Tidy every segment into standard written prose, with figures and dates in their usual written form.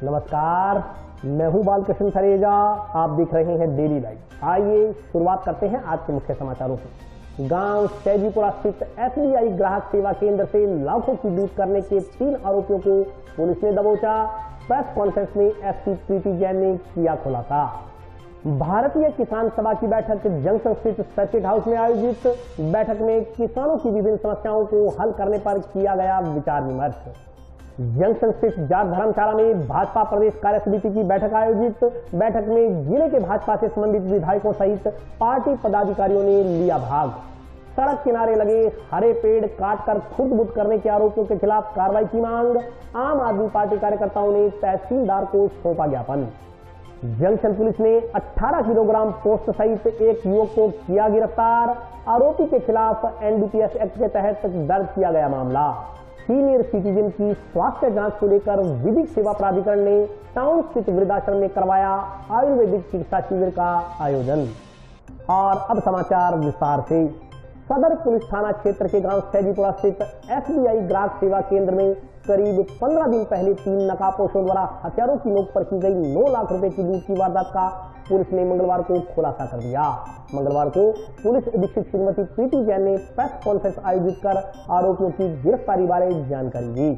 नमस्कार, मैं हूं बालकृष्ण थरेजा। आप देख रहे हैं डेली लाइव। आइए शुरुआत करते हैं आज के मुख्य समाचारों से। गांव सैजीपुरा स्थित SBI ग्राहक सेवा केंद्र से लाखों की लूट करने के 3 आरोपियों को पुलिस ने दबोचा। प्रेस कॉन्फ्रेंस में SP प्रीति जैन ने किया खुलासा। भारतीय किसान सभा की बैठक जंक्शन स्थित सर्किट हाउस में आयोजित। बैठक में किसानों की विभिन्न समस्याओं को हल करने पर किया गया विचार विमर्श। जंक्शन स्थित जाट धर्मशाला में भाजपा प्रदेश कार्य समिति की बैठक आयोजित। बैठक में जिले के भाजपा से संबंधित विधायकों सहित पार्टी पदाधिकारियों ने लिया भाग। सड़क किनारे लगे हरे पेड़ काटकर खुर्द-बुर्द करने के आरोपियों के खिलाफ कार्रवाई की मांग। आम आदमी पार्टी कार्यकर्ताओं ने तहसीलदार को सौंपा ज्ञापन। जंक्शन पुलिस ने 18 किलोग्राम पोस्ट सहित एक युवक को किया गिरफ्तार। आरोपी के खिलाफ NDPS एक्ट के तहत दर्ज किया गया मामला। सीनियर सिटीजन की स्वास्थ्य जांच को लेकर विधिक सेवा प्राधिकरण ने टाउन स्थित वृद्धाश्रम में करवाया आयुर्वेदिक चिकित्सा शिविर का आयोजन। और अब समाचार विस्तार से। सदर पुलिस थाना क्षेत्र के गांव सैजीपुरा स्थित SBI ग्राहक सेवा केंद्र में करीब 15 दिन पहले 3 नकाबपोशों द्वारा हथियारों की नोक पर की गई 9 लाख रुपए की लूट की वारदात का पुलिस ने मंगलवार को खुलासा कर दिया। मंगलवार को पुलिस अधीक्षक श्रीमती प्रीति जैन ने प्रेस कॉन्फ्रेंस आयोजित कर आरोपियों की गिरफ्तारी बारे जानकारी दी।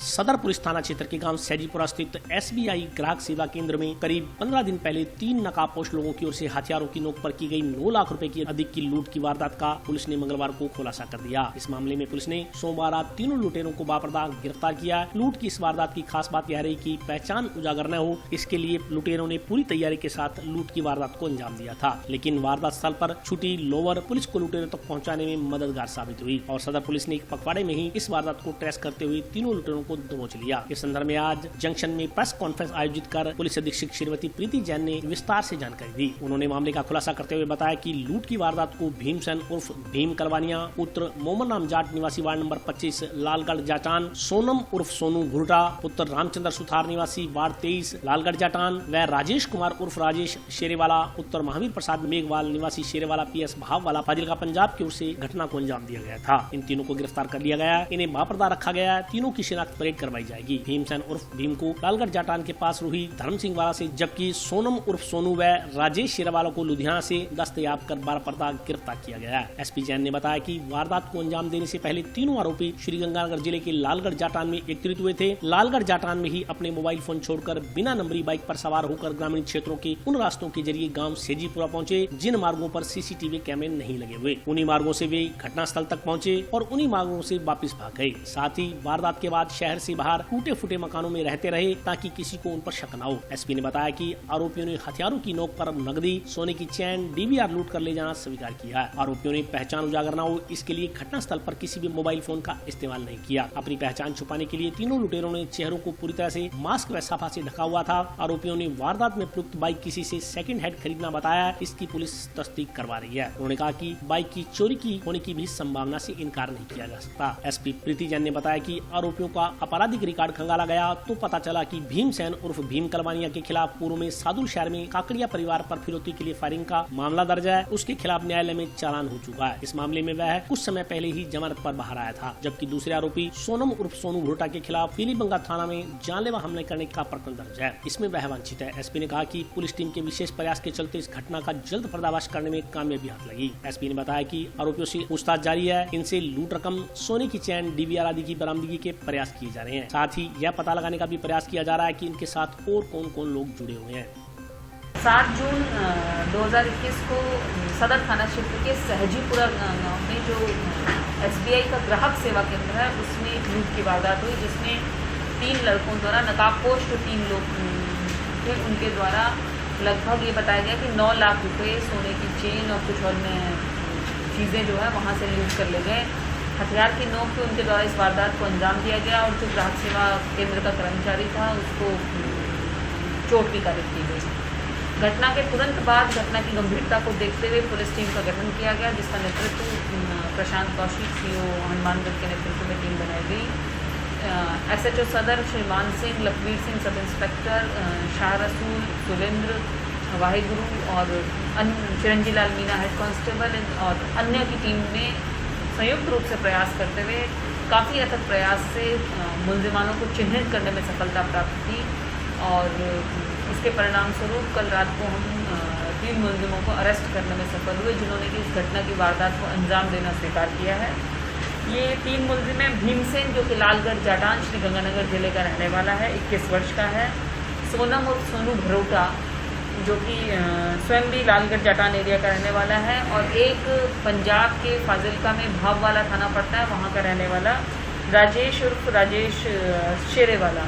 सदर पुलिस थाना क्षेत्र के गांव सैजीपुरा स्थित SBI ग्राहक सेवा केंद्र में करीब 15 दिन पहले 3 नकाबपोश लोगों की ओर से हथियारों की नोक पर की गई 9 लाख रुपए की अधिक की लूट की वारदात का पुलिस ने मंगलवार को खुलासा कर दिया। इस मामले में पुलिस ने सोमवार रात तीनों लुटेरों को बापरदा गिरफ्तार किया। लूट की इस वारदात की खास बात यह रही कि पहचान उजागर न हो, इसके लिए लुटेरों ने पूरी तैयारी के साथ लूट की वारदात को अंजाम दिया था। लेकिन वारदात स्थल पर छुटी लोवर पुलिस को लुटेरों तक पहुँचाने में मददगार साबित हुई और सदर पुलिस ने एक पखवाड़े में ही इस वारदात को ट्रेस करते हुए तीनों लुटेरों को दबोच लिया। इस संदर्भ में आज जंक्शन में प्रेस कॉन्फ्रेंस आयोजित कर पुलिस अधीक्षक श्रीमती प्रीति जैन ने विस्तार से जानकारी दी। उन्होंने मामले का खुलासा करते हुए बताया कि लूट की वारदात को भीमसेन उर्फ भीम कलवानिया पुत्र मोमन राम जाट निवासी वार्ड नंबर 25 लालगढ़ जाटान, सोनम उर्फ सोनू घुरटा पुत्र रामचंद्र सुथार निवासी वार्ड 23 लालगढ़ जाटान व राजेश कुमार उर्फ राजेश शेरेवाला पुत्र महावीर प्रसाद मेघवाल निवासी शेरेवाला PS भाववाला फाजिलका पंजाब की ओर से घटना को अंजाम दिया गया था। इन तीनों को गिरफ्तार कर लिया गया। इन्हें बापरदा रखा गया। तीनों की शिनाख्त परेड करवाई जाएगी। भीमसेन उर्फ भीम को लालगढ़ जाटान के पास रूही धर्म सिंह वाला से, जबकि सोनम उर्फ सोनू व राजेश शेरवाला को लुधियाना से दस्तयाब कर बारपर्दा गिरफ्तार किया गया। SP जैन ने बताया कि वारदात को अंजाम देने से पहले तीनों आरोपी श्रीगंगानगर जिले के लालगढ़ जाटान में एकत्रित हुए थे। लालगढ़ जाटान में ही अपने मोबाइल फोन छोड़कर बिना नंबरी बाइक पर सवार होकर ग्रामीण क्षेत्रों के उन रास्तों के जरिए गाँव सैजीपुरा पहुँचे जिन मार्गों पर CCTV कैमरे नहीं लगे हुए। उन्हीं मार्गों से वे घटनास्थल तक पहुँचे और उन्हीं मार्गों से वापस भाग गए। साथ ही वारदात के बाद शहर से बाहर टूटे फूटे मकानों में रहते रहे ताकि किसी को उन पर शक न हो। SP ने बताया कि आरोपियों ने हथियारों की नोक पर नकदी, सोने की चैन, DVR लूट कर ले जाना स्वीकार किया है। आरोपियों ने पहचान उजागर न हो, इसके लिए घटनास्थल पर किसी भी मोबाइल फोन का इस्तेमाल नहीं किया। अपनी पहचान छुपाने के लिए तीनों लुटेरों ने चेहरों को पूरी तरह से मास्क व साफा से ढका हुआ था। आरोपियों ने वारदात में प्रयुक्त बाइक किसी से सेकंड हैंड खरीदना बताया। इसकी पुलिस तस्दीक करवा रही है। उन्होंने कहा कि बाइक की चोरी की होने की भी संभावना से इनकार नहीं किया जा सकता। SP प्रीति जैन ने बताया कि आरोपियों का आपराधिक रिकॉर्ड खंगाला गया तो पता चला कि भीमसेन उर्फ भीम कलवानिया के खिलाफ पूर्व में सादुल शहर में काकड़िया परिवार पर फिरौती के लिए फायरिंग का मामला दर्ज है। उसके खिलाफ न्यायालय में चालान हो चुका है। इस मामले में वह कुछ समय पहले ही जमानत पर बाहर आया था। जबकि दूसरे आरोपी सोनम उर्फ सोनू घुरटा के खिलाफ पीलीबंगा थाना में जानलेवा हमले करने का प्रकरण दर्ज है। इसमें वह वांछित है। SP ने कहा कि पुलिस टीम के विशेष प्रयास के चलते इस घटना का जल्द पर्दाफाश करने में कामयाबी हाथ लगी। SP ने बताया कि आरोपियों से पूछताछ जारी है। इनसे लूट रकम, सोने की चैन, DVR आदि की बरामदगी के प्रयास किए जा रहे हैं। साथ ही यह पता लगाने का भी प्रयास किया जा रहा है कि इनके साथ और कौन कौन लोग जुड़े हुए हैं। 7 जून 2021 को सदर थाना क्षेत्र के सहजीपुरा गांव में जो SBI का ग्राहक सेवा केंद्र है उसमें लूट की वारदात हुई, जिसमें 3 लड़कों द्वारा नकाबपोश जो 3 लोग थे उनके द्वारा लगभग ये बताया गया कि 9 लाख रुपए, सोने की चेन और कुछ और चीज़ें जो है वहाँ से लूट कर ले गए। हथियार की नोक पे उनके द्वारा इस वारदात को अंजाम दिया गया और जो ग्राहक सेवा केंद्र का कर्मचारी था उसको चोट भी कारित की गई। घटना के तुरंत बाद घटना की गंभीरता को देखते हुए पुलिस टीम का गठन किया गया, जिसका नेतृत्व प्रशांत कौशिक CO हनुमानगढ़ के नेतृत्व में टीम बनाई गई। SHO सदर श्रीमान सिंह, लखवीर सिंह सब इंस्पेक्टर, शाह रसूल, सुरेंद्र, वाहिगुरु और चिरंजी लाल मीना हेड कांस्टेबल और अन्य की टीम ने संयुक्त रूप से प्रयास करते हुए काफ़ी अथक प्रयास से मुलजिमानों को चिन्हित करने में सफलता प्राप्त की और इसके परिणाम स्वरूप कल रात को हम 3 मुलजिमों को अरेस्ट करने में सफल हुए, जिन्होंने कि इस घटना की वारदात को अंजाम देना स्वीकार किया है। ये 3 मुलजिमें भीमसेन, जो कि लालगढ़ जाटान श्री गंगानगर जिले का रहने वाला है, 21 वर्ष का है। सोनम और सोनू भरोटा, जो कि स्वयं भी लालगढ़ जाटान एरिया का रहने वाला है, और एक पंजाब के फाजिलका में भाववाला थाना पड़ता है, वहाँ का रहने वाला राजेश उर्फ राजेश शेरेवाला।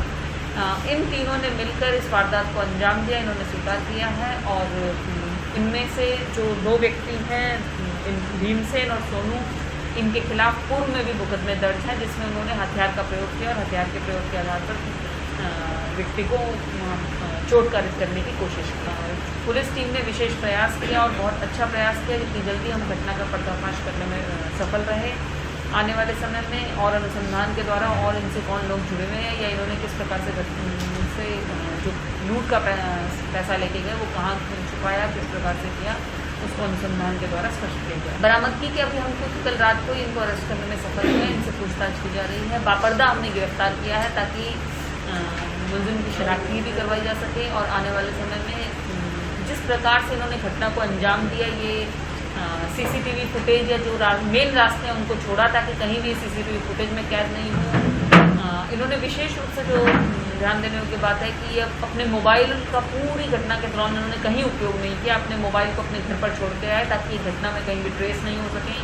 इन तीनों ने मिलकर इस वारदात को अंजाम दिया, इन्होंने स्वीकार किया है। और इनमें से जो 2 व्यक्ति हैं, भीमसेन और सोनू, इनके खिलाफ पूर्व में भी मुकदमे दर्ज हैं, जिसमें उन्होंने हथियार का प्रयोग किया और हथियार के प्रयोग के आधार पर व्यक्ति को चोट कारित करने की कोशिश की। पुलिस टीम ने विशेष प्रयास किया और बहुत अच्छा प्रयास किया, जितनी जल्दी हम घटना का पर्दाफाश करने में सफल रहे। आने वाले समय में और अनुसंधान के द्वारा और इनसे कौन लोग जुड़े हुए हैं या इन्होंने किस प्रकार से जो लूट का पैसा लेके गए वो कहाँ छुपाया, किस प्रकार से किया, उसको अनुसंधान के द्वारा स्पष्ट किया गया। बरामदगी के अभी हम खुद कल रात को इनको अरेस्ट करने में सफल हुए, इनसे पूछताछ की जा रही है। बापर्दा हमने गिरफ्तार किया है ताकि मुलजिम की शनाख्ती भी करवाई जा सके और आने वाले समय में जिस प्रकार से इन्होंने घटना को अंजाम दिया, ये सीसीटीवी फुटेज या जो मेन रास्ते हैं उनको छोड़ा ताकि कहीं भी सीसीटीवी फुटेज में कैद नहीं हो। इन्होंने विशेष रूप से जो ध्यान देने की बात है कि ये अपने मोबाइल का पूरी घटना के दौरान इन्होंने कहीं उपयोग नहीं किया, अपने मोबाइल को अपने घर पर छोड़ के आए ताकि घटना में कहीं भी ट्रेस नहीं हो सके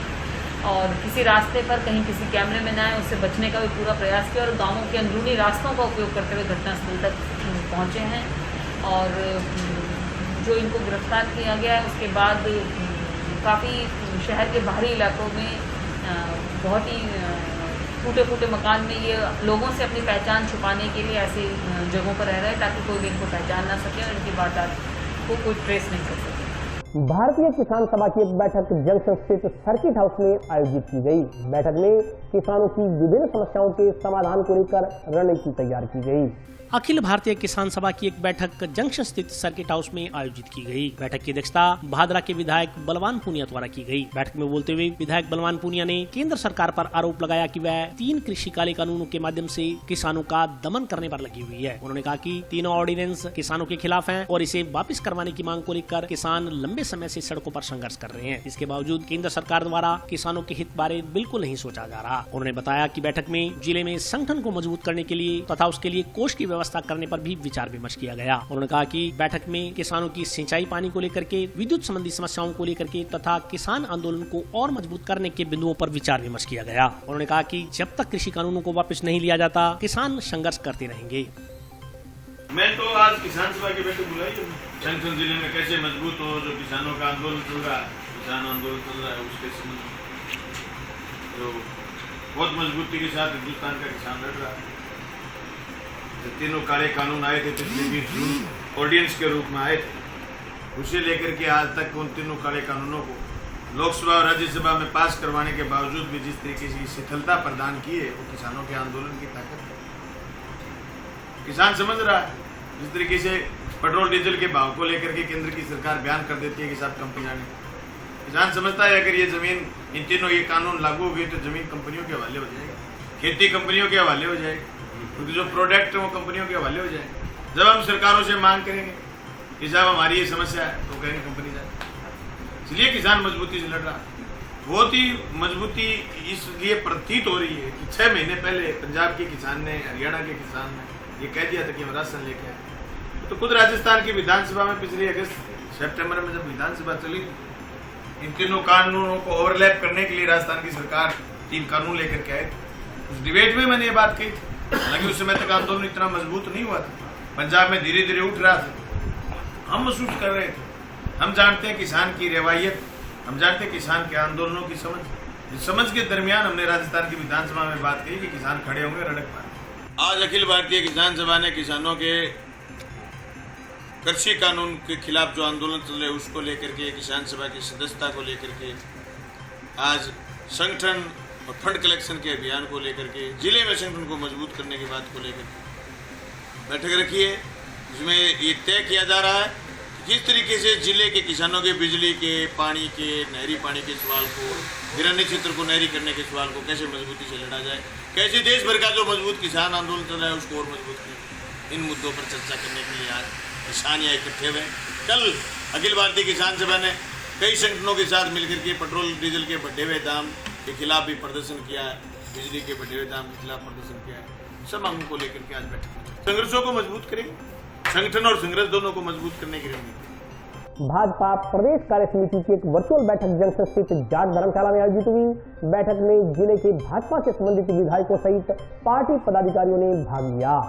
और किसी रास्ते पर कहीं किसी कैमरे में ना आए, उससे बचने का भी पूरा प्रयास किया और गाँवों के अंदरूनी रास्तों का उपयोग करते हुए घटनास्थल तक पहुँचे हैं। और जो इनको गिरफ्तार किया गया है उसके बाद काफ़ी शहर के बाहरी इलाकों में बहुत ही टूटे फूटे मकान में ये लोगों से अपनी पहचान छुपाने के लिए ऐसी जगहों पर रह रहे हैं ताकि कोई भी इनको पहचान ना सके और इनकी वारदात को कोई ट्रेस नहीं कर सके। भारतीय किसान सभा की एक बैठक जंक्शन स्थित सर्किट हाउस में आयोजित की गई। बैठक में किसानों की विभिन्न समस्याओं के समाधान को लेकर रणनीति तैयार की गई। अखिल भारतीय किसान सभा की एक बैठक जंक्शन स्थित सर्किट हाउस में आयोजित की गई। बैठक की अध्यक्षता भादरा के विधायक बलवान पूनिया द्वारा की गई। बैठक में बोलते हुए विधायक बलवान पूनिया ने केंद्र सरकार पर आरोप लगाया कि वह 3 कृषि काले कानूनों के माध्यम से किसानों का दमन करने पर लगी हुई है। उन्होंने कहा कि तीनों ऑर्डिनेंस किसानों के खिलाफ हैं और इसे वापस करवाने की मांग को लेकर किसान लंबे समय से सड़कों पर संघर्ष कर रहे हैं। इसके बावजूद केंद्र सरकार द्वारा किसानों के हित बारे बिल्कुल नहीं सोचा जा रहा। उन्होंने बताया कि बैठक में जिले में संगठन को मजबूत करने के लिए तथा उसके लिए कोष की व्यवस्था करने पर भी विचार विमर्श किया गया। उन्होंने कहा कि बैठक में किसानों की सिंचाई पानी को लेकर के, विद्युत संबंधी समस्याओं को लेकर के तथा किसान आंदोलन को और मजबूत करने के बिंदुओं पर विचार विमर्श किया गया। उन्होंने कहा कि जब तक कृषि कानूनों को वापस नहीं लिया जाता किसान संघर्ष करते रहेंगे। मैं तो आज किसान सभा की बैठक बुलाई है। संगठन जिले में कैसे मजबूत हो, जो किसानों का आंदोलन चल रहा है, किसान आंदोलन चल रहा है, उसके संबंध तो बहुत मजबूती के साथ हिंदुस्तान का किसान लड़ रहा है। तीनों काले कानून आए थे पिछले 20 जून ऑर्डिनेंस के रूप में आए थे, उसे लेकर के आज तक उन तीनों काले कानूनों को लोकसभा और राज्यसभा में पास करवाने के बावजूद भी जिस तरीके से शिथिलता प्रदान की है वो किसानों के आंदोलन की ताकत है। किसान समझ रहा है जिस तरीके से पेट्रोल डीजल के भाव को लेकर के केंद्र की सरकार बयान कर देती है कि साहब कंपनी जाने, किसान समझता है अगर ये जमीन इन तीनों ये कानून लागू हुए तो जमीन कंपनियों के हवाले हो जाएगा, खेती कंपनियों के हवाले हो जाएगी, क्योंकि जो प्रोडक्ट है वो कंपनियों के हवाले हो जाए। जब हम सरकारों से मांग करेंगे कि साहब हमारी ये समस्या है तो कहेंगे कंपनी जाए। इसलिए किसान मजबूती से लड़ रहा है। बहुत ही मजबूती इसलिए प्रतीत हो रही है कि 6 महीने पहले पंजाब के किसान ने, हरियाणा के किसान ने ये कह दिया था कि हम राशन लेके आए। तो खुद राजस्थान की विधानसभा में पिछले अगस्त सितंबर में जब विधानसभा चली, इन तीनों कानूनों को ओवरलैप करने के लिए राजस्थान की सरकार 3 कानून लेकर के आए। उस डिबेट में मैंने ये बात कही थी, हालांकि उस समय तक आंदोलन इतना मजबूत नहीं हुआ था, पंजाब में धीरे धीरे उठ रहा था। हम महसूस कर रहे थे, हम जानते हैं किसान की रवायत, हम जानते हैं किसान के आंदोलनों की समझ के दरमियान हमने राजस्थान की विधानसभा में बात कही कि किसान खड़े होंगे रड़क पार। आज अखिल भारतीय किसान सभा ने किसानों के कृषि कानून के खिलाफ जो आंदोलन चल रहे उसको लेकर के, किसान सभा की सदस्यता को लेकर के, आज संगठन और फंड कलेक्शन के अभियान को लेकर के, जिले में संगठन को मजबूत करने की बात को लेकर बैठक रखी है। जिसमें ये तय किया जा रहा है कि किस तरीके से जिले के किसानों के बिजली के, पानी के, नहरी पानी के सवाल को गिरानी क्षेत्र को नहरी करने के सवाल को कैसे मजबूती से लड़ा जाए, कैसे देश भर का जो मजबूत किसान आंदोलन चल रहा है उसको और मजबूत करें। इन मुद्दों पर चर्चा करने के लिए आज किसान यहाँ इकट्ठे हुए। कल अखिल भारतीय किसान सभा ने कई संगठनों के साथ मिलकर के पेट्रोल डीजल के बढ़े हुए दाम के खिलाफ भी प्रदर्शन किया है, बिजली के बढ़े हुए दाम के खिलाफ प्रदर्शन किया है। सब मांगों को लेकर के आज बैठक संघर्षों को मजबूत करेंगे, संगठन और संघर्ष दोनों को मजबूत करने की रणनीति। भाजपा प्रदेश कार्य समिति की एक वर्चुअल बैठक जंक्शन स्थित जाट धर्मशाला में आयोजित हुई। बैठक में जिले के भाजपा से संबंधित विधायकों सहित पार्टी पदाधिकारियों ने भाग लिया।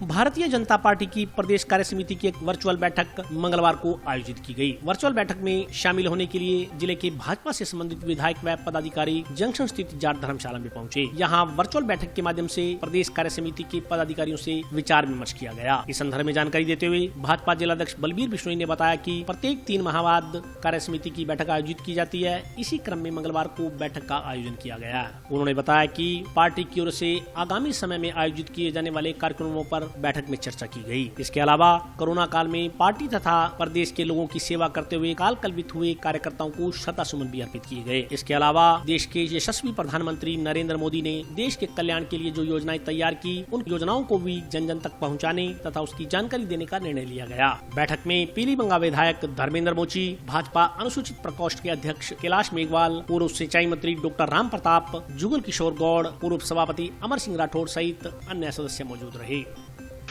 भारतीय जनता पार्टी की प्रदेश कार्य समिति की एक वर्चुअल बैठक मंगलवार को आयोजित की गई। वर्चुअल बैठक में शामिल होने के लिए जिले के भाजपा से संबंधित विधायक व पदाधिकारी जंक्शन स्थित जाट धर्मशाला में पहुंचे। यहां वर्चुअल बैठक के माध्यम से प्रदेश कार्य समिति के पदाधिकारियों से विचार विमर्श किया गया। इस संदर्भ में जानकारी देते हुए भाजपा जिलाध्यक्ष बलबीर बिश्नोई ने बताया कि प्रत्येक 3 माह बाद कार्य समिति की बैठक आयोजित की जाती है। इसी क्रम में मंगलवार को बैठक का आयोजन किया गया। उन्होंने बताया कि पार्टी की ओर से आगामी समय में आयोजित किए जाने वाले कार्यक्रमों पर बैठक में चर्चा की गई। इसके अलावा कोरोना काल में पार्टी तथा प्रदेश के लोगों की सेवा करते हुए काल कल्पित हुए कार्यकर्ताओं को श्रद्धासुमन भी अर्पित किए गए। इसके अलावा देश के यशस्वी प्रधानमंत्री नरेंद्र मोदी ने देश के कल्याण के लिए जो योजनाएं तैयार की, उन योजनाओं को भी जन जन तक पहुंचाने तथा उसकी जानकारी देने का निर्णय लिया गया। बैठक में पीलीबंगा विधायक धर्मेंद्र मोची, भाजपा अनुसूचित प्रकोष्ठ के अध्यक्ष कैलाश मेघवाल, पूर्व सिंचाई मंत्री डॉक्टर राम प्रताप, जुगल किशोर गौड़, पूर्व सभापति अमर सिंह राठौड़ सहित अन्य सदस्य मौजूद रहे।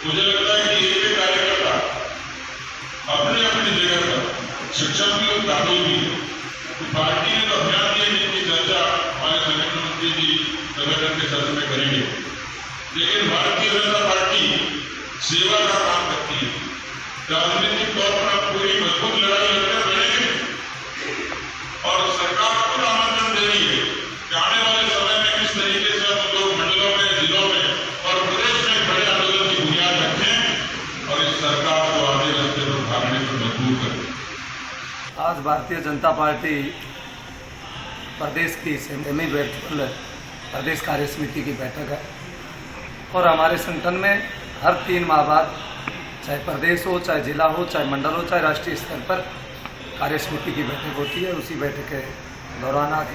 मुझे लगता है कि एक कार्यकर्ता अपने अपनी जगह पर शिक्षक भी और काबिल भी है। पार्टी ने तो अभियान किया जिसकी चर्चा हमारे संगठन मंत्री जी संगठन के सदन में करेंगे, लेकिन भारतीय जनता पार्टी सेवा का काम करती है। राजनीतिक तौर पर आप पूरी मजबूत लड़ाई लड़कर लड़ेंगे और सरकार को आमंत्रण दे रही है कि आने वाले समय में किस तरीके से हम लोग मंडलों में, जिलों में और प्रदेश में बड़े आंदोलन की बुनियाद रखें और इस सरकार को आगे रास्ते पर भागने पर मजबूर करें। आज भारतीय जनता पार्टी प्रदेश की सेमी वर्चुअल प्रदेश कार्य समिति की बैठक है और हमारे संगठन में हर 3 माह बाद, चाहे प्रदेश हो, चाहे जिला हो, चाहे मंडल हो, चाहे राष्ट्रीय स्तर पर कार्य समिति की बैठक होती है। उसी बैठक के दौरान आज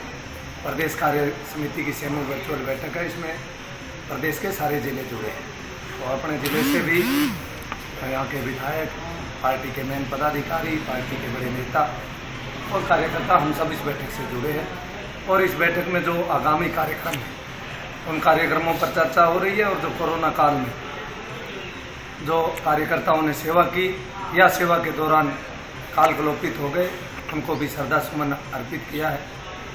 प्रदेश कार्य समिति की सेमी वर्चुअल बैठक है। इसमें प्रदेश के सारे जिले जुड़े हैं और अपने जिले से भी यहाँ के विधायक, पार्टी के मेन पदाधिकारी, पार्टी के बड़े नेता और कार्यकर्ता हम सब इस बैठक से जुड़े हैं। और इस बैठक में जो आगामी कार्यक्रम है उन कार्यक्रमों पर चर्चा हो रही है और जो कोरोना काल में जो कार्यकर्ताओं ने सेवा की या सेवा के दौरान काल कल्पित हो गए उनको भी श्रद्धासुमन अर्पित किया है।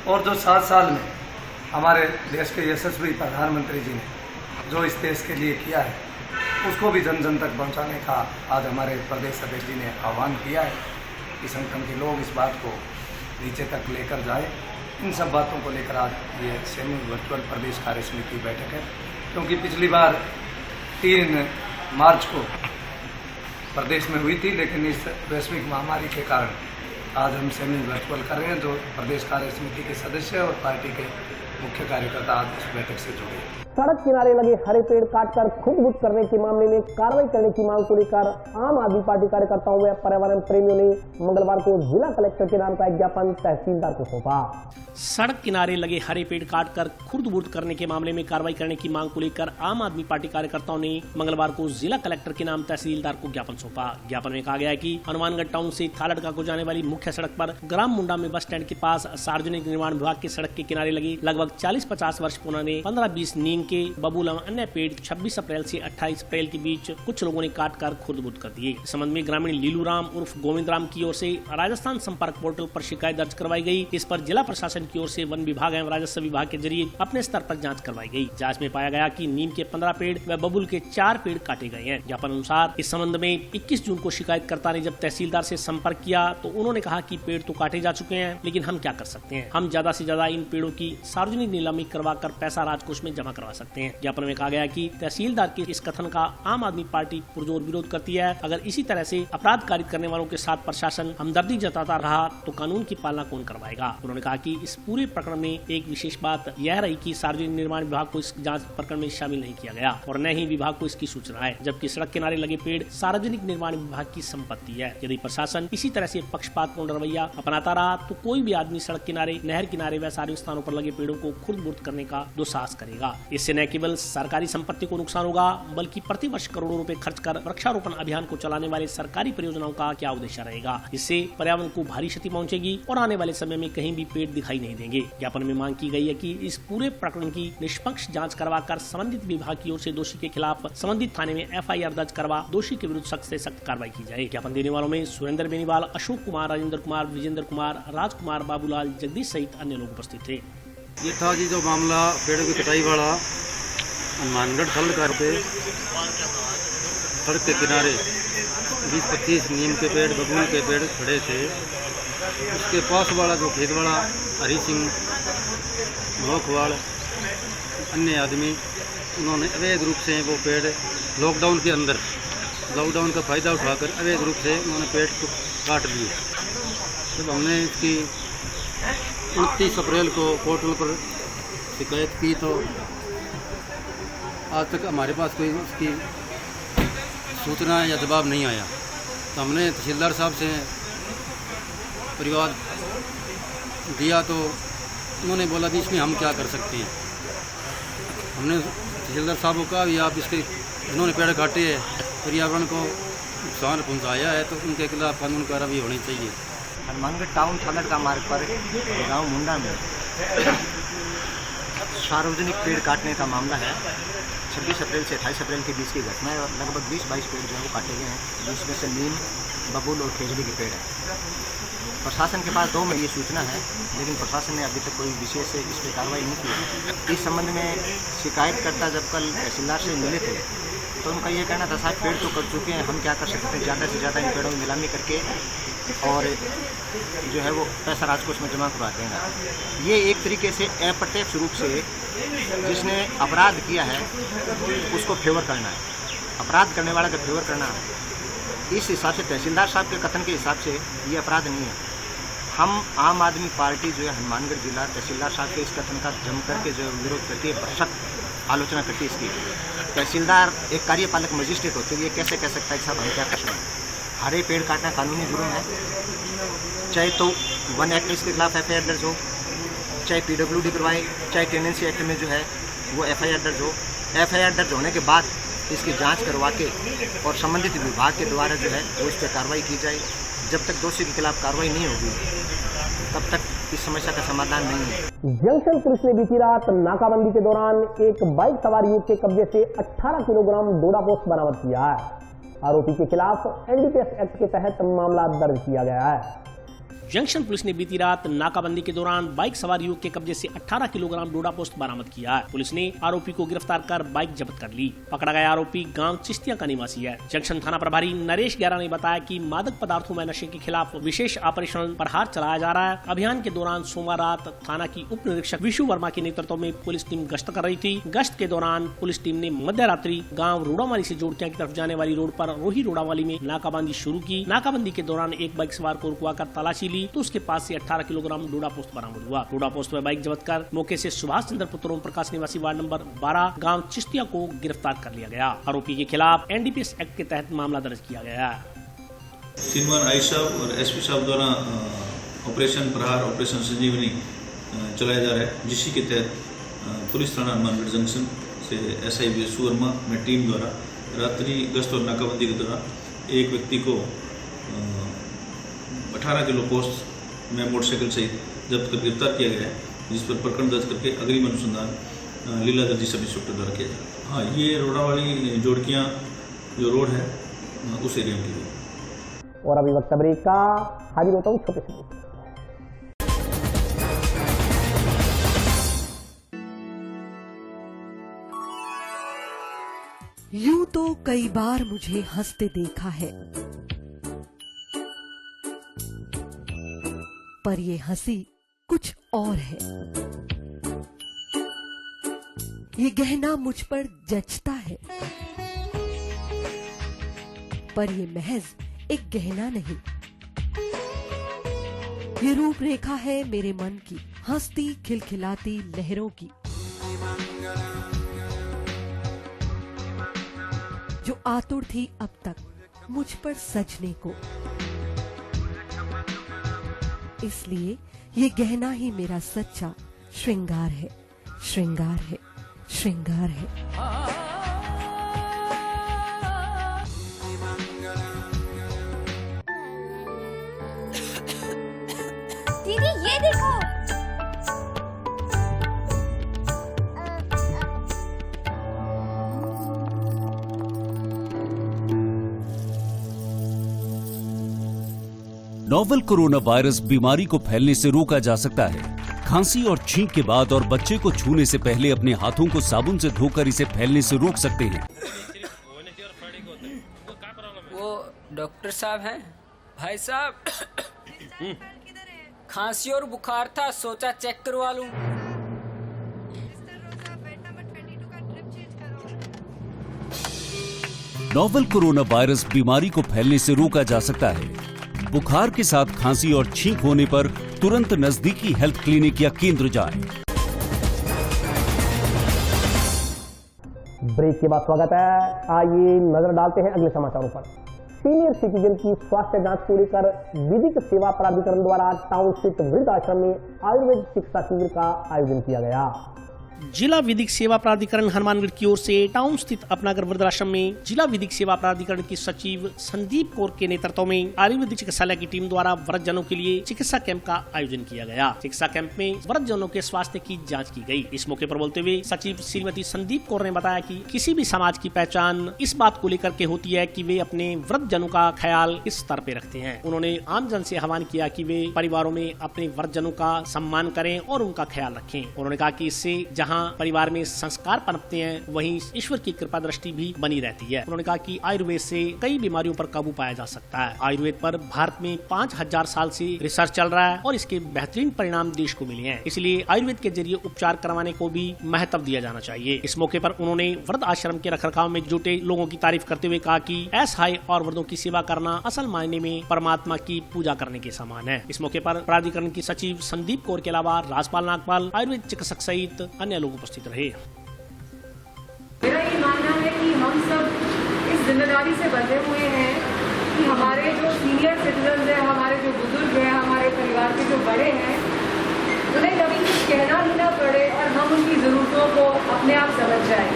और जो 7 साल में हमारे देश के यशस्वी प्रधानमंत्री जी ने जो इस देश के लिए किया है उसको भी जन जन तक पहुंचाने का आज हमारे प्रदेश अध्यक्ष जी ने आह्वान किया है कि संगठन के लोग इस बात को नीचे तक लेकर जाए। इन सब बातों को लेकर आज ये सेमी वर्चुअल प्रदेश कार्य समिति बैठक है, क्योंकि पिछली बार 3 मार्च को प्रदेश में हुई थी, लेकिन इस वैश्विक महामारी के कारण आज हम सेमी वर्चुअल कर रहे हैं। जो प्रदेश कार्य समिति के सदस्य और पार्टी के मुख्य कार्यकर्ता आज इस बैठक से जुड़े। सड़क किनारे लगे हरे पेड़ काटकर खुद करने के मामले में कार्रवाई करने की मांग को लेकर आम आदमी पार्टी कार्यकर्ताओं व पर्यावरण प्रेमियों ने मंगलवार को जिला कलेक्टर के नाम का एक ज्ञापन तहसीलदार को सौंपा। सड़क किनारे लगे हरे पेड़ काटकर खुर्द-बुर्द करने के मामले में कार्रवाई करने की मांग को लेकर आम आदमी पार्टी कार्यकर्ताओं ने मंगलवार को जिला कलेक्टर के नाम तहसीलदार को ज्ञापन सौंपा। ज्ञापन में कहा गया है कि हनुमानगढ़ टाउन से थालड़का को जाने वाली मुख्य सड़क पर ग्राम मुंडा में बस स्टैंड के पास सार्वजनिक निर्माण विभाग की सड़क के किनारे लगे लगभग 40-50 वर्ष पुराने 15-20 नीम के, बबूल एवं अन्य पेड़ 26 अप्रैल से 28 अप्रैल के बीच कुछ लोगों ने काटकर खुर्द-बुर्द कर दिए। इस संबंध में ग्रामीण लीलू राम उर्फ गोविंद राम की ओर से राजस्थान संपर्क पोर्टल पर शिकायत दर्ज करवाई गई। इस पर जिला प्रशासन की ओर से वन विभाग एवं राजस्व विभाग के जरिए अपने स्तर पर जांच करवाई गई। जांच में पाया गया कि नीम के 15 पेड़ व बबूल के 4 पेड़ काटे गए हैं। ज्ञापन अनुसार इस संबंध में 21 जून को शिकायतकर्ता ने जब तहसीलदार से संपर्क किया तो उन्होंने कहा कि पेड़ तो काटे जा चुके हैं, लेकिन हम क्या कर सकते हैं, हम ज्यादा से ज्यादा इन पेड़ों की सार्वजनिक नीलामी करवा कर पैसा राजकोष में जमा करवा करवा सकते हैं। ज्ञापन में कहा गया कि तहसीलदार के इस कथन का आम आदमी पार्टी पुरजोर विरोध करती है। अगर इसी तरह से अपराध कारित करने वालों के साथ प्रशासन हमदर्दी जताता रहा तो कानून की पालना कौन करवाएगा। उन्होंने कहा कि इस पूरे प्रकरण में एक विशेष बात यह रही कि सार्वजनिक निर्माण विभाग को इस जांच प्रकरण में शामिल नहीं किया गया और न ही विभाग को इसकी सूचना है, जबकि सड़क किनारे लगे पेड़ सार्वजनिक निर्माण विभाग की संपत्ति है। यदि प्रशासन इसी तरह से पक्षपातपूर्ण रवैया अपनाता रहा तो कोई भी आदमी सड़क किनारे, नहर किनारे व सार्वजनिक स्थानों पर लगे पेड़ों को खुर्द-बुर्द करने का दुस्साहस करेगा। इससे न केवल सरकारी संपत्ति को नुकसान होगा बल्कि प्रतिवर्ष करोड़ों रुपए खर्च कर वृक्षारोपण अभियान को चलाने वाले सरकारी परियोजनाओं का क्या उद्देश्य रहेगा। इससे पर्यावरण को भारी क्षति पहुंचेगी और आने वाले समय में कहीं भी पेड़ दिखाई नहीं देंगे। ज्ञापन में मांग की गई है कि इस पूरे प्रकरण की निष्पक्ष जांच करवाकर संबंधित विभाग की ओर से दोषी के खिलाफ संबंधित थाने में FIR दर्ज करवा दोषी के विरुद्ध सख्त से सख्त कार्रवाई की जाए। ज्ञापन देने वालों में सुरेंद्र बेनीवाल, अशोक कुमार, राजेंद्र कुमार, विजेंद्र कुमार, राजकुमार, बाबूलाल, जगदीश सहित अन्य लोग उपस्थित थे। ये था जी जो मामला पेड़ों की कटाई वाला हनुमानगढ़ सड़क पे सड़क के किनारे 20-25 नीम के पेड़, बबूल के पेड़ खड़े थे। उसके पास वाला जो खेत वाला हरी सिंह, मोखवाड़, अन्य आदमी, उन्होंने अवैध रूप से वो पेड़ लॉकडाउन के अंदर लॉकडाउन का फ़ायदा उठाकर अवैध रूप से उन्होंने पेड़ को काट दिए। जब हमने इसकी 29 अप्रैल को पोर्टल पर शिकायत की तो आज तक हमारे पास कोई उसकी सूचना या जवाब नहीं आया। तो हमने तहसीलदार साहब से परिवाद दिया तो उन्होंने बोला कि इसमें हम क्या कर सकते हैं। हमने तहसीलदार साहब को कहा कि आप इसके इन्होंने पेड़ काटे हैं, पर्यावरण को नुकसान पहुंचाया है तो उनके खिलाफ कानून कार्रवाई होनी चाहिए। हनुमानगढ़ टाउन थाना का मार्ग पर गांव मुंडा में सार्वजनिक पेड़ काटने का मामला है। 26 अप्रैल से 28 अप्रैल के बीच की घटना है और लगभग 20-22 पेड़ जो है वो काटे गए हैं, जिसमें से नीम, बबूल और खेजड़ी के पेड़ हैं। प्रशासन के पास 2 में ये सूचना है, लेकिन प्रशासन ने अभी तक कोई विशेष इस पर कार्रवाई नहीं की। इस संबंध में शिकायतकर्ता जब कल तहसीलदार से मिले थे तो उनका ये कहना था साहब पेड़ तो कर चुके हैं, हम क्या कर सकते हैं, ज़्यादा से ज़्यादा इन पेड़ों में नीलामी करके और जो है वो पैसा राजकोष में जमा करवा देंगे। ये एक तरीके से अप्रत्यक्ष रूप से जिसने अपराध किया है उसको फेवर करना है, अपराध करने वाला का फेवर करना है। इस हिसाब से तहसीलदार साहब के कथन के हिसाब से ये अपराध नहीं है। हम आम आदमी पार्टी जो है हनुमानगढ़ जिला तहसीलदार साहब के इस कथन का जम करके जो विरोध करती है, सख्त आलोचना करती है इसकी। तहसीलदार एक कार्यपालक मजिस्ट्रेट होते हुए कैसे कह सकता है साहब हम क्या कर सकते हैं। हरे पेड़ काटना कानूनी जुर्म है, चाहे तो 1 एक्ट इसके खिलाफ FIR दर्ज हो, चाहे PWD करवाए, चाहे टेनेंसी एक्ट में जो है वो FIR दर्ज हो। FIR दर्ज होने के बाद इसकी जांच करवा के और संबंधित विभाग के द्वारा जो है वो इस पर कार्रवाई की जाए। जब तक दोषी के खिलाफ कार्रवाई नहीं होगी तब तक इस समस्या का समाधान नहीं है। जंक्शन पुलिस ने बीती रात नाकाबंदी के दौरान एक बाइक सवार युवक के कब्जे से 18 किलोग्राम डोडा पोस्ट बरामद किया है। आरोपी के खिलाफ NDPS एक्ट के तहत मामला दर्ज किया गया है। जंक्शन पुलिस ने बीती रात नाकाबंदी के दौरान बाइक सवार युवक के कब्जे से 18 किलोग्राम डोडा पोस्ट बरामद किया है। पुलिस ने आरोपी को गिरफ्तार कर बाइक जब्त कर ली। पकड़ा गया आरोपी गांव चिश्तिया का निवासी है। जंक्शन थाना प्रभारी नरेश गैरा ने बताया कि मादक पदार्थों में नशे के खिलाफ विशेष ऑपरेशन प्रहार चलाया जा रहा है। अभियान के दौरान सोमवार रात थाना की उप निरीक्षक विशु वर्मा के नेतृत्व में पुलिस टीम गश्त कर रही थी। गश्त के दौरान पुलिस टीम ने मध्य रात्रि गाँव रोड़ावाली से जोड़किया की तरफ जाने वाली रोड पर रोही रोड़ावाली में नाकाबंदी शुरू की। नाकाबंदी के दौरान एक बाइक सवार को रुकवा कर तलाशी ली तो उसके पास से 18 किलोग्राम डोडा पोस्ट बरामद हुआ। डोडा पोस्ट में बाइक जब्त कर मौके से सुभाष चंद्र पुत्र ओम प्रकाश निवासी वार्ड नंबर 12 गांव चिश्तिया को गिरफ्तार कर लिया गया। आरोपी के खिलाफ NDPS एक्ट के तहत मामला दर्ज किया गया है। श्रीमान आई साहब और SP साहब द्वारा ऑपरेशन प्रहार, ऑपरेशन संजीवनी चलाया जा रहा है, जिसी के तहत पुलिस थाना हनुमानगढ़ जंक्शन से SI विशु वर्मा में टीम द्वारा रात्रि गश्त और नाकाबंदी के दौरान एक व्यक्ति को 18 किलो पोस्ट में मोटरसाइकिल सहित जब्त कर गिरफ्तार किया गया है, जिस पर प्रकरण दर्ज करके अग्रिम अनुसंधान लीलादर्जी सब इंस्पेक्टर द्वारा किया जाएगा। हाँ, ये रोड़ावाली जोड़कियाँ जो रोड है उस एरिया में की गई। और अभी वक्त ब्रेक का, हाजिर होता हूँ छोटे से। यूं तो कई बार मुझे हंसते देखा है, पर ये हंसी कुछ और है। ये गहना मुझ पर जचता है, पर ये महज एक गहना नहीं, ये रूपरेखा है मेरे मन की, हंसती खिलखिलाती लहरों की, जो आतुर थी अब तक मुझ पर सजने को। इसलिए ये गहना ही मेरा सच्चा श्रृंगार है, श्रृंगार है, श्रृंगार है। दीदी ये देखो, नोवेल कोरोना वायरस बीमारी को फैलने से रोका जा सकता है। खांसी और छींक के बाद और बच्चे को छूने से पहले अपने हाथों को साबुन से धोकर इसे फैलने से रोक सकते हैं। वो डॉक्टर साहब हैं? भाई साहब, खांसी और बुखार था, सोचा चेक करवा लूं। नोवेल कोरोना वायरस बीमारी को फैलने से रोका जा सकता है। बुखार के साथ खांसी और छींक होने पर तुरंत नजदीकी हेल्थ क्लिनिक या केंद्र जाएं। ब्रेक के बाद स्वागत है। आइए नजर डालते हैं अगले समाचारों पर। सीनियर सिटीजन की स्वास्थ्य जांच को लेकर विधिक सेवा प्राधिकरण द्वारा टाउन स्थित वृद्धाश्रम में आयुर्वेद चिकित्सा शिविर का आयोजन किया गया। जिला विधिक सेवा प्राधिकरण हनुमानगढ़ की ओर से टाउन स्थित अपनागर वृद्धाश्रम में जिला विधिक सेवा प्राधिकरण की सचिव संदीप कौर के नेतृत्व में आयुर्वेदिक चिकित्सालय की टीम द्वारा वृद्धजनों के लिए चिकित्सा कैंप का आयोजन किया गया। चिकित्सा कैंप में वृद्धजनों के स्वास्थ्य की जांच की गई। इस मौके पर बोलते हुए सचिव श्रीमती संदीप कौर ने बताया कि किसी भी समाज की पहचान इस बात को लेकर के होती है कि वे अपने वृद्धजनों का ख्याल किस स्तर पे रखते हैं। उन्होंने आम जन से आह्वान किया कि वे परिवारों में अपने वृद्धजनों का सम्मान करें और उनका ख्याल रखें। उन्होंने कहा कि इससे जहाँ परिवार में संस्कार पनपते हैं, वहीं ईश्वर की कृपा दृष्टि भी बनी रहती है। उन्होंने कहा कि आयुर्वेद से कई बीमारियों पर काबू पाया जा सकता है। आयुर्वेद पर भारत में 5000 साल से रिसर्च चल रहा है और इसके बेहतरीन परिणाम देश को मिले हैं। इसलिए आयुर्वेद के जरिए उपचार करवाने को भी महत्व दिया जाना चाहिए। इस मौके पर उन्होंने वृद्ध आश्रम के रखरखाव में जुटे लोगों की तारीफ करते हुए कहा कि असहाय और वृद्धों की सेवा करना असल मायने में परमात्मा की पूजा करने के समान है। इस मौके पर प्राधिकरण की सचिव संदीप कौर के अलावा राजपाल नागपाल, आयुर्वेद चिकित्सक सहित अन्य लोग उपस्थित रहे। मेरा ये मानना है कि हम सब इस जिम्मेदारी से बंधे हुए हैं कि हमारे जो सीनियर सिटीजन हैं, हमारे जो बुजुर्ग हैं, हमारे परिवार के जो बड़े हैं, उन्हें कभी कुछ कहना ही ना पड़े और हम उनकी ज़रूरतों को अपने आप समझ जाएं।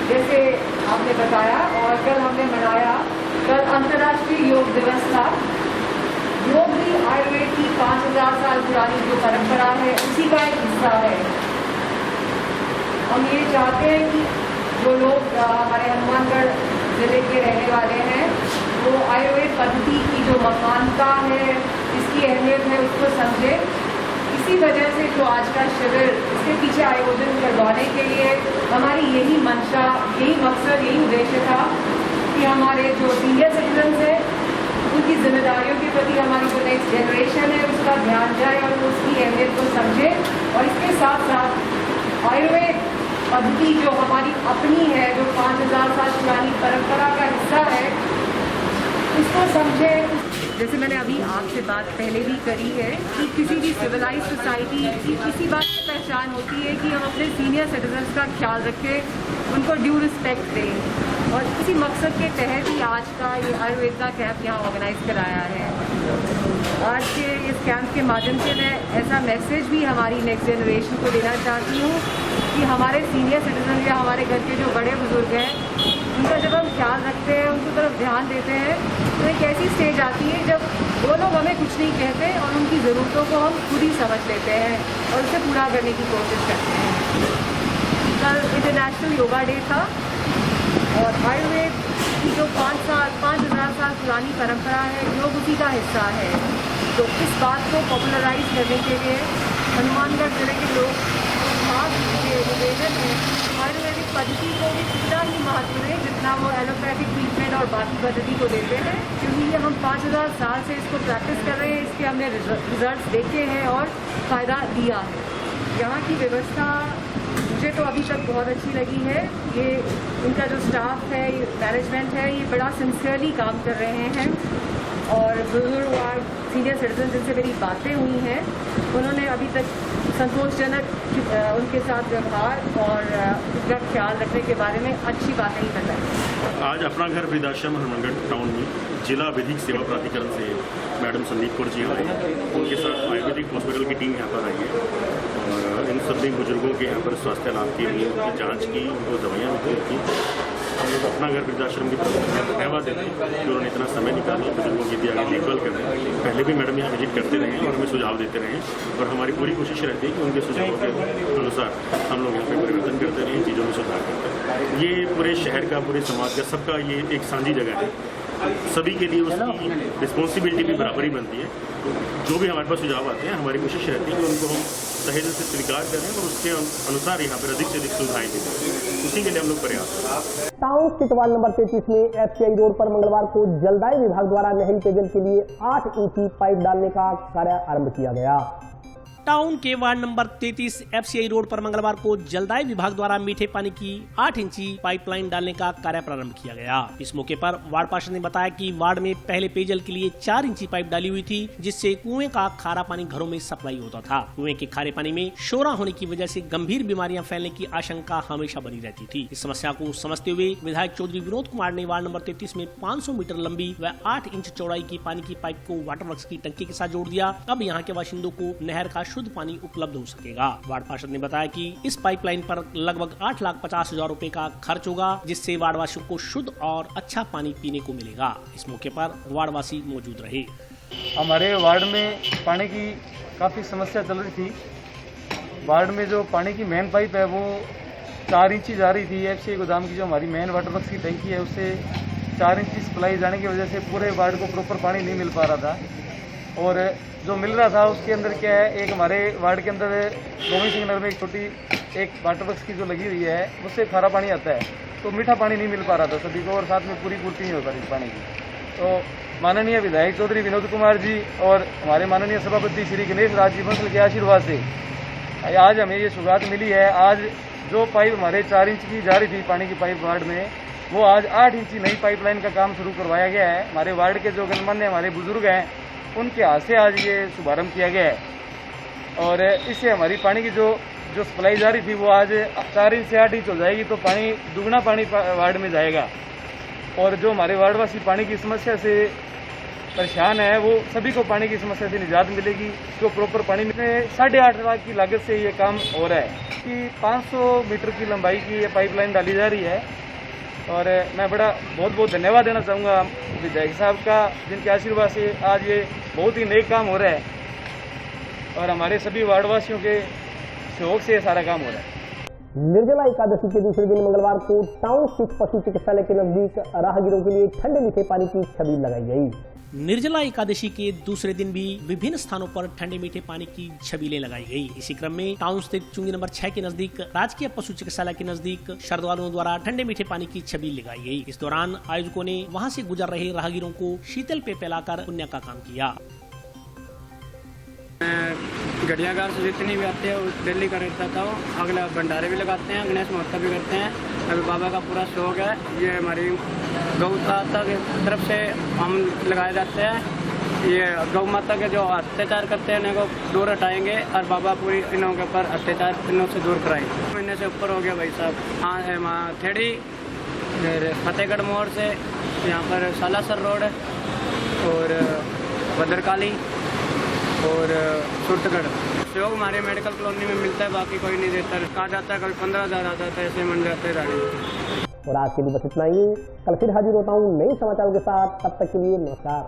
जैसे आपने बताया और कल हमने मनाया, कल अंतर्राष्ट्रीय योग दिवस था। योग भी आयुर्वेद की 5000 साल पुरानी जो परंपरा है उसी का एक हिस्सा है। हम ये चाहते हैं कि जो लोग हमारे हनुमानगढ़ जिले के रहने वाले हैं वो आयुर्वेद पद्धति की जो महानता है, इसकी अहमियत है, उसको समझे। इसी वजह से जो आज का शिविर, इसके पीछे आयोजन करवाने के लिए हमारी यही मंशा, यही मकसद, यही उद्देश्य था कि हमारे जो सीनियर सिटीजन हैं उनकी जिम्मेदारियों के प्रति हमारी जो नेक्स्ट जनरेशन है उसका ध्यान जाए और वो उसकी अहमियत को समझे, और इसके साथ साथ आयुर्वेद पद्धति जो हमारी अपनी है, जो 5000 साल पुरानी परंपरा का हिस्सा है, इसको समझे। जैसे मैंने अभी आपसे बात पहले भी करी है कि किसी भी सिविलाइज सोसाइटी की किसी बात की पहचान होती है कि हम अपने सीनियर सिटीजन्स का ख्याल रखें, उनको ड्यू रिस्पेक्ट दें, और इसी मकसद के तहत ही आज का ये आयुर्वेद का कैंप यहाँ ऑर्गेनाइज कराया है। आज के इस कैंप के माध्यम से मैं ऐसा मैसेज भी हमारी नेक्स्ट जनरेशन को देना चाहती हूँ कि हमारे सीनियर सिटीजन या हमारे घर के जो बड़े बुजुर्ग हैं, उनका जब हम ख्याल रखते हैं, उनकी तरफ ध्यान देते हैं, तो एक ऐसी स्टेज आती है जब वो लोग हमें कुछ नहीं कहते और उनकी ज़रूरतों को हम खुद ही समझ लेते हैं और उसे पूरा करने की कोशिश करते हैं। कल इंटरनेशनल योगा डे था और आयुर्वेद की जो 5000 साल पुरानी परंपरा है, योग उसी का हिस्सा है। तो इस बात को पॉपुलराइज करने के लिए हनुमानगढ़ जिले के लोग खास निवेदन है आयुर्वेदिक पद्धति को भी उतना ही महत्व दें जितना वो एलोपैथिक ट्रीटमेंट और बाकी पद्धति को देते हैं, क्योंकि ये हम 5000 साल से इसको प्रैक्टिस कर रहे हैं, इसके हमने रिजल्ट्स देखे हैं और फ़ायदा दिया है। यहाँ की व्यवस्था मुझे तो अभी तक बहुत अच्छी लगी है। ये इनका जो स्टाफ है, ये मैनेजमेंट है, ये बड़ा सिंसियरली काम कर रहे हैं और बुजुर्ग और सीनियर सिटीजन जिनसे मेरी बातें हुई हैं उन्होंने अभी तक संतोषजनक उनके साथ व्यवहार और उनका ख्याल रखने के बारे में अच्छी बातें ही बताई। आज अपना घर वृद्धाश्रम हनुमानगढ़ टाउन में जिला विधिक सेवा प्राधिकरण से मैडम संदीप कौर जी आए, उनके साथ आयुर्वेदिक हॉस्पिटल की टीम यहाँ पर आई है और इन सभी बुजुर्गों के यहाँ पर स्वास्थ्य लाभ के लिए उनकी जाँच की, उनको दवाइयाँ वितरित की। अपना घर वृद्धाश्रम की तरफ धन्यवाद देते हैं कि उन्होंने इतना समय निकाला बुजुर्गों की भी आगे देखभाल कर रहे हैं। पहले भी मैडम यहाँ विजिट करते रहे हैं और हमें सुझाव देते रहे हैं और हमारी पूरी कोशिश रहती है कि उनके सुझावों के अनुसार हम लोग यहाँ पे परिवर्तन करते रहें, चीज़ों में सुधार करते हैं। ये पूरे शहर का, पूरे समाज का, सबका ये एक साझी जगह है, सभी के लिए उसकी रिस्पॉन्सिबिलिटी भी बराबर ही बनती है। तो जो भी हमारे पास सुझाव आते हैं हमारी कोशिश रहती है कि उनको हम सहेज से स्वीकार करें और उसके अनुसार यहाँ पर अधिक से अधिक सुविधाएं दें, उसी के लिए हम लोग प्रयास करें। टाउन स्थित वार्ड नंबर 33 में एफसीआई रोड पर मंगलवार को जलदाय विभाग द्वारा नहरी पेयजल के लिए 8 इंची पाइप डालने का कार्य आरंभ किया गया। टाउन के वार्ड नंबर 33 एफसीआई रोड पर मंगलवार को जलदाय विभाग द्वारा मीठे पानी की 8 इंची पाइपलाइन डालने का कार्य प्रारंभ किया गया। इस मौके पर वार्ड पार्षद ने बताया कि वार्ड में पहले पेयजल के लिए 4 इंची पाइप डाली हुई थी, जिससे कुएं का खारा पानी घरों में सप्लाई होता था। कुएं के खारे पानी में शोरा होने की वजह से गंभीर बीमारियां फैलने की आशंका हमेशा बनी रहती थी। इस समस्या को समझते हुए विधायक चौधरी विनोद कुमार ने वार्ड नंबर 33 में 500 मीटर लंबी व 8 इंच चौड़ाई की पानी की पाइप को वाटर वर्क्स की टंकी के साथ जोड़ दिया। अब यहाँ के बाशिंदों को नहर का शुद्ध पानी उपलब्ध हो सकेगा। वार्ड पार्षद ने बताया कि इस पाइपलाइन पर लगभग 8,50,000 रुपए का खर्च होगा, जिससे वार्डवासियों को शुद्ध और अच्छा पानी पीने को मिलेगा। इस मौके पर वार्डवासी मौजूद रहे। हमारे वार्ड में पानी की काफी समस्या चल रही थी। वार्ड में जो पानी की मेन पाइप है वो 4 इंची जा रही थी। एफसीआई गोदाम की जो हमारी मेन वाटर वर्क्स की टंकी है उससे 4 इंची सप्लाई जाने की वजह से पूरे वार्ड को प्रॉपर पानी नहीं मिल पा रहा था और जो मिल रहा था उसके अंदर क्या है, एक हमारे वार्ड के अंदर गोविंद सिंह नगर में एक छोटी एक वाटर वर्क्स की जो लगी हुई है उससे खारा पानी आता है, तो मीठा पानी नहीं मिल पा रहा था सभी को और साथ में पूरी पूर्ति नहीं हो पा रही पानी की। तो माननीय विधायक चौधरी विनोद कुमार जी और हमारे माननीय सभापति श्री गणेश राज जी बंसल के आशीर्वाद से आज हमें ये सौगात मिली है। आज जो पाइप हमारे 4 इंच की जा रही थी पानी की पाइप वार्ड में, वो आज 8 इंची नई पाइपलाइन का काम शुरू करवाया गया है। हमारे वार्ड के जो गणमान्य हमारे बुजुर्ग हैं उनके हाथ से आज ये शुभारंभ किया गया है और इससे हमारी पानी की जो सप्लाई जा रही थी वो आज 4 इंच से 8 इंच हो जाएगी, तो पानी दुगना पानी वार्ड में जाएगा और जो हमारे वार्डवासी पानी की समस्या से परेशान है वो सभी को पानी की समस्या से निजात मिलेगी। तो प्रॉपर पानी मिले 8.5 लाख की लागत से ये काम हो रहा है कि 500 मीटर की लंबाई की ये पाइपलाइन डाली जा रही है और मैं बहुत बहुत धन्यवाद देना चाहूँगा विधायक साहब का, जिनके आशीर्वाद से आज ये बहुत ही नेक काम हो रहा है और हमारे सभी वार्डवासियों के सहयोग से सारा काम हो रहा है। निर्जला एकादशी के दूसरे दिन मंगलवार को टाउन स्थित पशु चिकित्सालय के नजदीक राहगीरों के लिए ठंडे मीठे पानी की छबील लगाई गई। निर्जला एकादशी के दूसरे दिन भी विभिन्न स्थानों पर ठंडे मीठे पानी की छबीलें लगाई गई। इसी क्रम में टाउन स्थित चुंगी नंबर 6 के नजदीक राजकीय पशु चिकित्सालय के नजदीक श्रद्धालुओं द्वारा ठंडे मीठे पानी की छबील लगाई गई। इस दौरान आयोजकों ने वहां से गुजर रहे राहगीरों को शीतल पेय पिलाकर पुण्य का काम किया। गढ़ियाघाट से जितनी भी आते हैं दिल्ली का रहता था, वो अगला भंडारे भी लगाते हैं, गणेश महोत्सव भी करते हैं। अभी बाबा का पूरा शौक है, ये हमारी गौ माता की तरफ से हम लगाए जाते हैं। ये गौ माता के जो अत्याचार करते हैं इनको दूर हटाएंगे और बाबा पूरी इनों के ऊपर अत्याचार इनों से दूर कराएंगे। महीने से ऊपर हो गया भाई साहब। हाँ, वहाँ थेड़ी फतेहगढ़ मोड़ से यहाँ पर सालासर रोड और भद्रकाली और सुरतगढ़ सहयोग हमारे मेडिकल कॉलोनी में मिलता है, बाकी कोई नहीं देता। कहा जाता है कभी 15,000 आता है, ऐसे मन जाते हैं गाड़ी। और आज के लिए बस इतना ही। कल फिर हाजिर होता हूँ नए समाचारों के साथ, तब तक के लिए नमस्कार।